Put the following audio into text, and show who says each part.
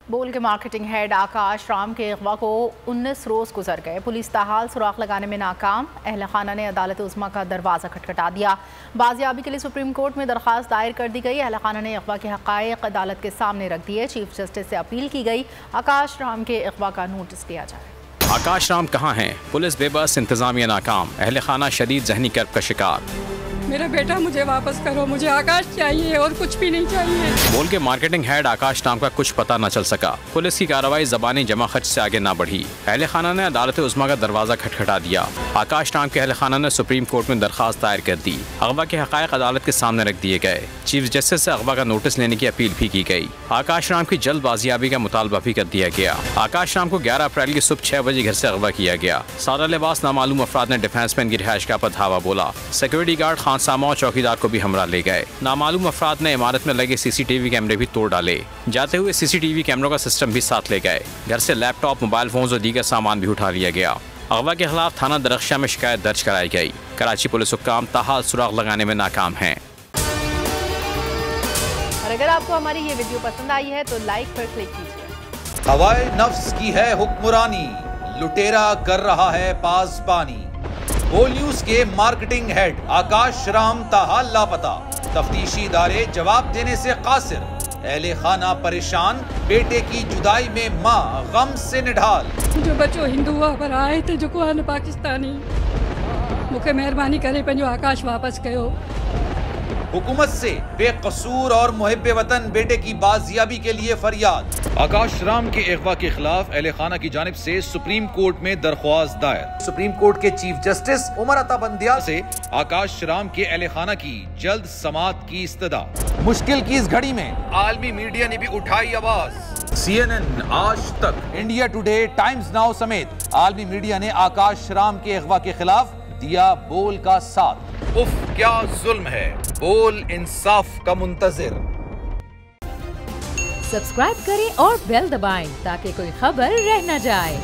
Speaker 1: बोल के marketing head आकाश राम के अगवा को 19 रोज गुजर गए। पुलिस ताहाल सुराख लगाने में नाकाम। अहल खाना ने अदालत उज़्मा का दरवाज़ा खटखटा दिया। बाजियाबी के लिए सुप्रीम कोर्ट में दरख्वास्त दायर कर दी गई। अहल खाना ने अगवा के हक़ाइक़ अदालत के सामने रख दिए। चीफ जस्टिस से अपील की गई आकाश राम के अगवा का नोटिस लिया जाए।
Speaker 2: आकाश राम कहाँ हैं? पुलिस बेबस, इंतजामिया नाकाम। अहल खाना शदीद जहनी कर्ब का शिकार।
Speaker 3: मेरा बेटा मुझे वापस करो, मुझे आकाश चाहिए और कुछ भी नहीं चाहिए।
Speaker 2: बोल के मार्केटिंग हेड आकाश राम का कुछ पता न चल सका। पुलिस की कार्रवाई ज़बानी जमा खर्च से आगे न बढ़ी। अहल खाना ने अदालत उज़्मा का दरवाज़ा खटखटा दिया। आकाश राम के अहल खाना ने सुप्रीम कोर्ट में दरख्वास्त दायर कर दी। अगवा के हक़ाइक़ अदालत के सामने रख दिए गए। चीफ जस्टिस से अगवा का नोटिस लेने की अपील भी की गई। आकाश राम की जल्द बाजियाबी का मुतालबा भी कर दिया गया। आकाश राम को 11 अप्रैल की सुबह 6 बजे घर से अगवा किया गया। सादा लिबास नामालूम अफराद ने डिफेंस मैन की रिहाइश का पर धावा बोला। सिक्योरिटी गार्ड खान सामा और चौकीदार को भी हमरा ले गए। नामालूम अफराद ने इमारत में लगे CCTV कैमरे भी तोड़ डाले। जाते हुए CCTV कैमरों का सिस्टम भी साथ ले गए। घर से लैपटॉप, मोबाइल फोन और दीगर सामान भी उठा लिया गया। अगवा के खिलाफ थाना दरख्शा में शिकायत दर्ज कराई गई। कराची पुलिस हुक्काम ताहाल सुराग लगाने में नाकाम हैं।
Speaker 1: और अगर आपको हमारी ये वीडियो पसंद आई है तो लाइक पर क्लिक कीजिए।
Speaker 4: हवाए नफ्स की है हुक्मरानी, लुटेरा कर रहा है पासबानी। बोल न्यूज के मार्केटिंग हेड आकाश राम ताहाल लापता। तफ्तीशी इदारे जवाब देने से कासिर। अहले खाना परेशान, बेटे की जुदाई में माँ गम से निढाल।
Speaker 3: जो बच्चो हिंदू पर आए थे जो को पाकिस्तानी, मुझे मेहरबानी करे पंहिंजो आकाश वापस कयो।
Speaker 4: हुकूमत से बेकसूर और मुहिब्बे वतन बेटे की बाजियाबी के लिए फरियाद। आकाश राम के अगवा के खिलाफ अहले खाना की जानिब से सुप्रीम कोर्ट में दरख्वास्त दायर। सुप्रीम कोर्ट के चीफ जस्टिस उमर अता बंदियाल से आकाश राम के अहले खाना की जल्द समाअत की इस्तदा। मुश्किल की इस घड़ी में आलमी मीडिया ने भी उठाई आवाज। CNN, आज तक, इंडिया टुडे, टाइम्स नाउ समेत आलमी मीडिया ने आकाश राम के अगवा के खिलाफ दिया बोल का साथ। उफ क्या जुल्म है, बोल इंसाफ का मुंतजिर।
Speaker 5: सब्सक्राइब करें और बेल दबाएं ताकि कोई खबर रह न जाए।